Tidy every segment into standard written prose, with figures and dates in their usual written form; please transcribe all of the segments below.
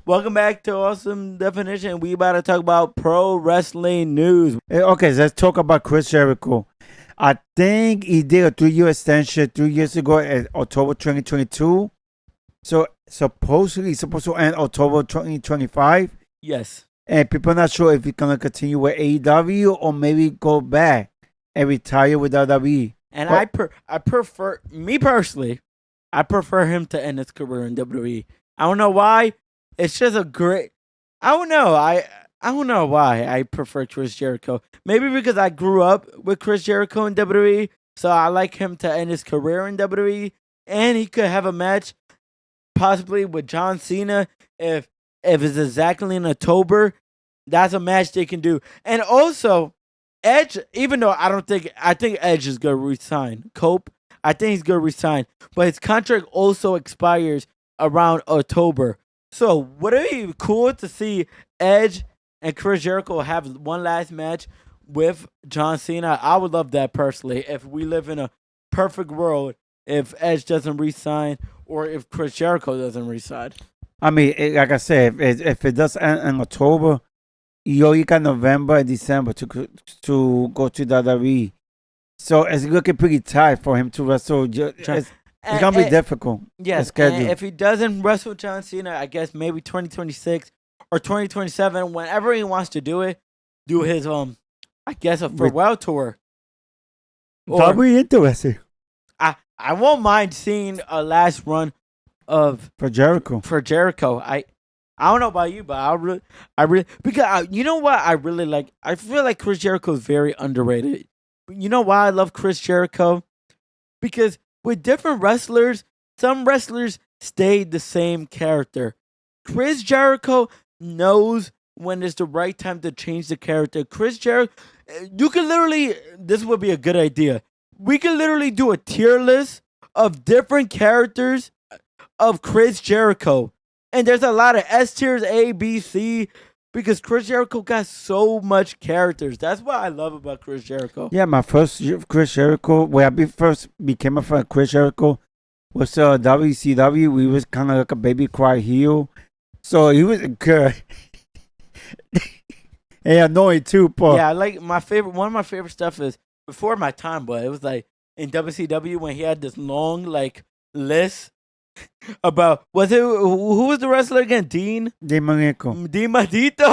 Welcome back to Awesome Definition. We about to talk about pro wrestling news. Okay, let's talk about Chris Jericho. I think he did a 3-year extension 3 years ago in October 2022. So supposedly he's supposed to end October 2025. Yes. And people are not sure if he's going to continue with AEW or maybe go back and retire with WWE. And I prefer, me personally, I prefer him to end his career in WWE. I don't know why. It's just a great. I don't know. I don't know why I prefer Chris Jericho. Maybe because I grew up with Chris Jericho in WWE, so I like him to end his career in WWE, and he could have a match possibly with John Cena if it's exactly in October. That's a match they can do. And also, Edge, even though I think Edge is gonna resign. Cope, I think he's gonna resign, but his contract also expires around October. So would it be cool to see Edge and Chris Jericho have one last match with John Cena? I would love that personally. If we live in a perfect world, if Edge doesn't resign or if Chris Jericho doesn't resign. I mean, like I said, if it does end in October, you got November and December to go to WWE. So it's looking pretty tight for him to wrestle. It's going to be difficult. Yes, and if he doesn't wrestle John Cena, I guess maybe 2026 or 2027, whenever he wants to do it, do his, I guess, a farewell tour. That'll be interesting. I won't mind seeing a last run for Jericho. I don't know about you, but I really because you know what I really like. I feel like Chris Jericho is very underrated. You know why I love Chris Jericho? Because with different wrestlers, some wrestlers stay the same character. Chris Jericho knows when it's the right time to change the character. Chris Jericho, you can literally, this would be a good idea. We can literally do a tier list of different characters of Chris Jericho. And there's a lot of S tiers, A, B, C, because Chris Jericho got so much characters. That's what I love about Chris Jericho. Yeah, my first Chris Jericho, when I first became a fan of Chris Jericho, was WCW. We was kind of like a baby cry heel. So he was good. And annoying too, but yeah, like one of my favorite stuff is before my time, but it was like in WCW when he had this long list about who was the wrestler again? Dean Malenko. Dean Madito.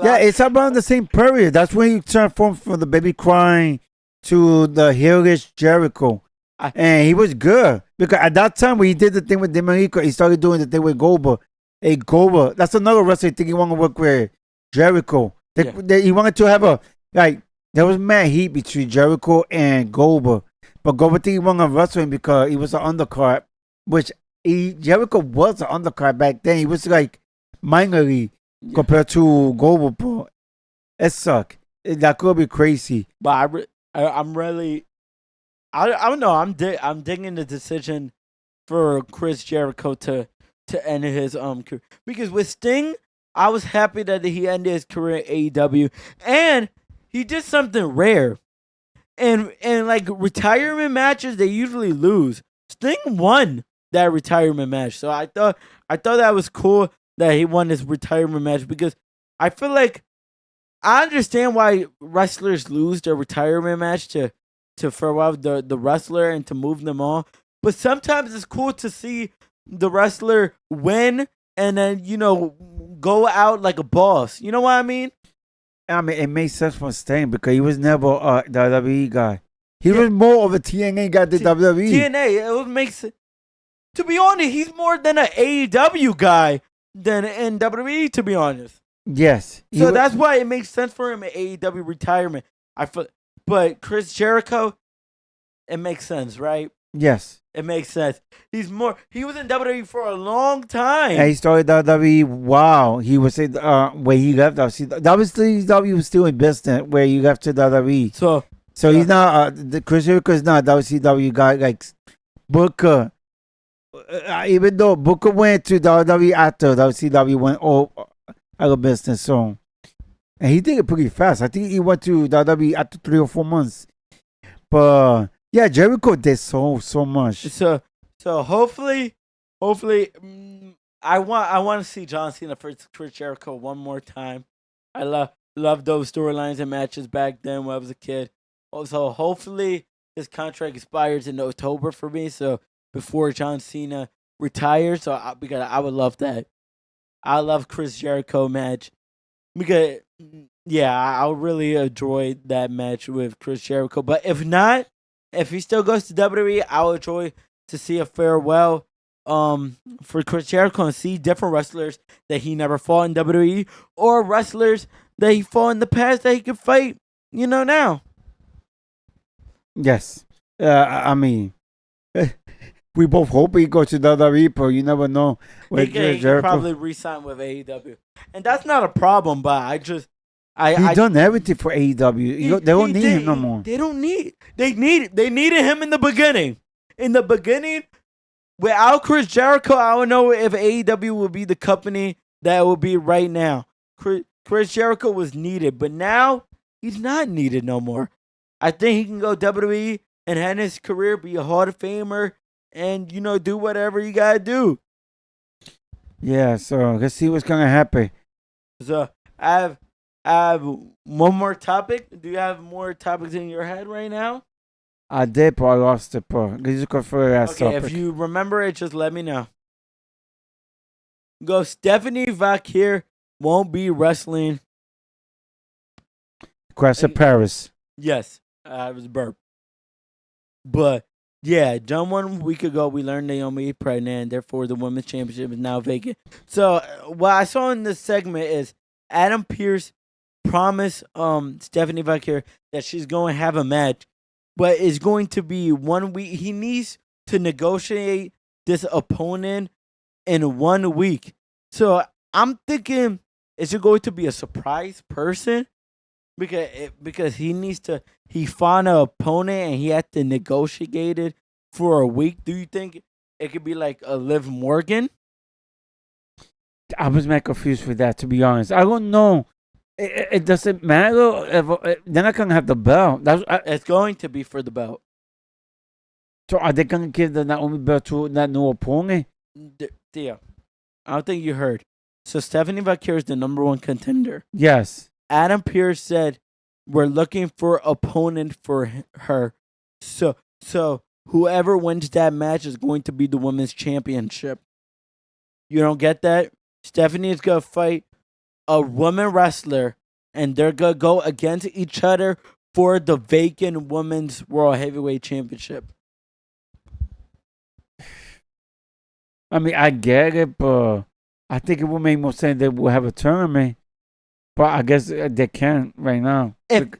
Yeah, it's around the same period. That's when he transformed from the baby crying to the heelish Jericho. And he was good. Because at that time when he did the thing with Dean Malenko, he started doing the thing with Goldberg. Hey, Goldberg, that's another wrestler I think he wanted to work with Jericho. He wanted to have there was mad heat between Jericho and Goldberg. But Goldberg think he wanted to wrestle him because he was an undercard. Which Jericho was an undercard back then. He was like minorly compared to Goldberg, but it sucked. That could be crazy. But I'm really, I don't know. I'm digging the decision for Chris Jericho to end his career, because with Sting, I was happy that he ended his career at AEW, and he did something rare. And like retirement matches, they usually lose. Sting won that retirement match. So I thought that was cool that he won this retirement match, because I feel like I understand why wrestlers lose their retirement match to farewell the wrestler and to move them on. But sometimes it's cool to see the wrestler win and then, go out like a boss. You know what I mean? I mean, it makes sense for Sting because he was never a WWE guy. He was more of a TNA guy than WWE. TNA, it makes sense. To be honest, he's more than an AEW guy than in WWE, to be honest. Yes. So that's why it makes sense for him at AEW retirement. But Chris Jericho, it makes sense, right? Yes. It makes sense. He was in WWE for a long time. And he started WWE. Wow. He was when he left WCW was still in business where he left to WWE. So he's not Chris Jericho is not a WCW guy like Booker. Even though Booker went to WWE after WCW went all out of business, so and he did it pretty fast. I think he went to WWE after 3 or 4 months. But yeah, Jericho did so much. So hopefully, I want to see John Cena versus Chris Jericho one more time. I love those storylines and matches back then when I was a kid. Also, hopefully his contract expires in October for me, so before John Cena retires. So because I would love that. I love Chris Jericho match because yeah, I would really enjoy that match with Chris Jericho. But if not, if he still goes to WWE, I would enjoy to see a farewell for Chris Jericho and see different wrestlers that he never fought in WWE or wrestlers that he fought in the past that he could fight, now. Yes. I mean, we both hope he goes to WWE, but you never know. He could probably re-sign with AEW. And that's not a problem, but He's done everything for AEW. They don't need him no more. They needed him in the beginning. In the beginning, without Chris Jericho, I don't know if AEW would be the company that it would be right now. Chris Jericho was needed, but now he's not needed no more. I think he can go WWE and end his career, be a Hall of Famer, and do whatever you gotta do. Yeah, so let's see what's gonna happen. So I have one more topic. Do you have more topics in your head right now? I did, but I lost it. But let's go for that Okay, topic. if you remember it, just let me know. Go, Stephanie Vakir won't be wrestling. Cross of Paris. Yes, it was a burp. But yeah, John, 1 week ago we learned Naomi is pregnant, and therefore the women's championship is now vacant. So what I saw in this segment is Adam Pearce promised Stephanie Vakir that she's going to have a match, but it's going to be 1 week. He needs to negotiate this opponent in 1 week. So I'm thinking, is it going to be a surprise person? Because he found an opponent and he had to negotiate it for a week. Do you think it could be like a Liv Morgan? I was mad confused with that, to be honest. I don't know. It doesn't matter if they're not gonna have the belt. It's going to be for the belt. So are they gonna give the Naomi belt to that new opponent? Yeah, I don't think you heard. So Stephanie Vakir is the number 1 contender. Yes. Adam Pearce said we're looking for opponent for her. So whoever wins that match is going to be the women's championship. You don't get that? Stephanie is gonna fight a woman wrestler, and they're gonna go against each other for the vacant women's World Heavyweight Championship. I mean, I get it, but I think it would make more sense that we'll have a tournament. But I guess they can't right now. If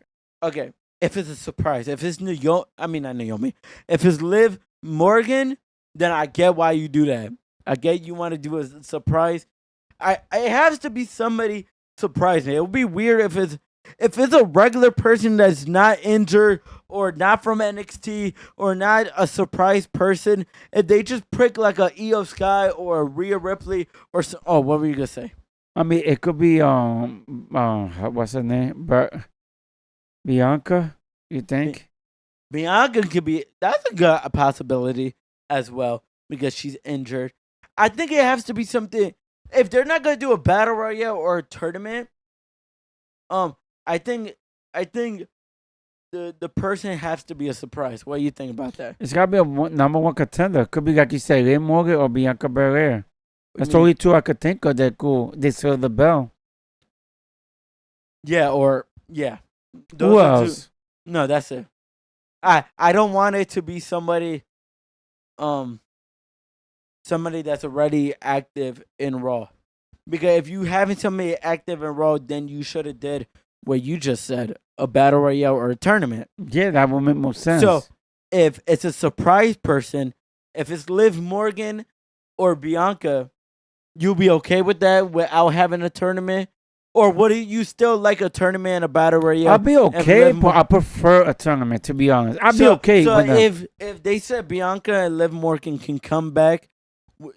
it's a surprise, if it's not Naomi, if it's Liv Morgan, then I get why you do that. I get you want to do a surprise. It has to be somebody surprising. It would be weird if it's a regular person that's not injured or not from NXT or not a surprise person. If they just prick like a Io Sky or a Rhea Ripley or what were you gonna say? I mean, it could be what's her name? But Bianca, you think? Bianca could be. That's a good possibility as well because she's injured. I think it has to be something. If they're not gonna do a battle royale or a tournament, I think the person has to be a surprise. What do you think about that? It's gotta be a number 1 contender. Could be like you say, Liv Morgan or Bianca Belair. That's the only 2 I could think of that could deserve the belt. Yeah, Who else? No, that's it. I don't want it to be somebody that's already active in Raw. Because if you haven't somebody active in Raw, then you should have did what you just said, a battle royale or a tournament. Yeah, that would make more sense. So if it's a surprise person, if it's Liv Morgan or Bianca, you'll be okay with that without having a tournament? Or would you still like a tournament and a battle royale? I'll be okay, but I prefer a tournament, to be honest. I'll be okay. So if they said Bianca and Liv Morgan can come back,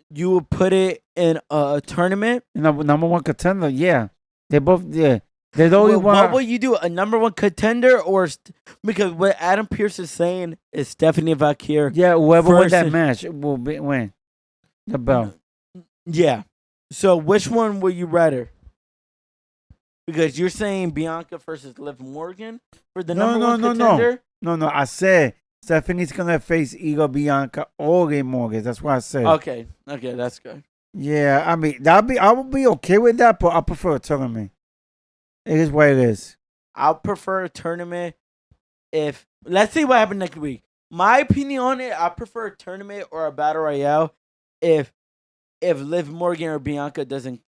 you would put it in a tournament? Number 1 contender, yeah. They both, yeah. They're the only one. What will you do? A number 1 contender? Because what Adam Pearce is saying is Stephanie Vakir. Yeah, whoever wins that match will win the belt. Yeah. So which one would you rather? Because you're saying Bianca versus Liv Morgan for the number one contender. No. I said Stephanie's gonna face either Bianca or Liv Morgan. That's what I said. Okay, that's good. Yeah, I mean I would be okay with that, but I prefer a tournament. It is what it is. I'll prefer a tournament if let's see what happens next week. My opinion on it, I prefer a tournament or a battle royale if Liv Morgan or Bianca doesn't.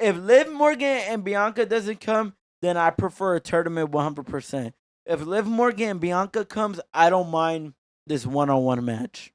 If Liv Morgan and Bianca doesn't come, then I prefer a tournament 100%. If Liv Morgan and Bianca comes, I don't mind this one-on-one match.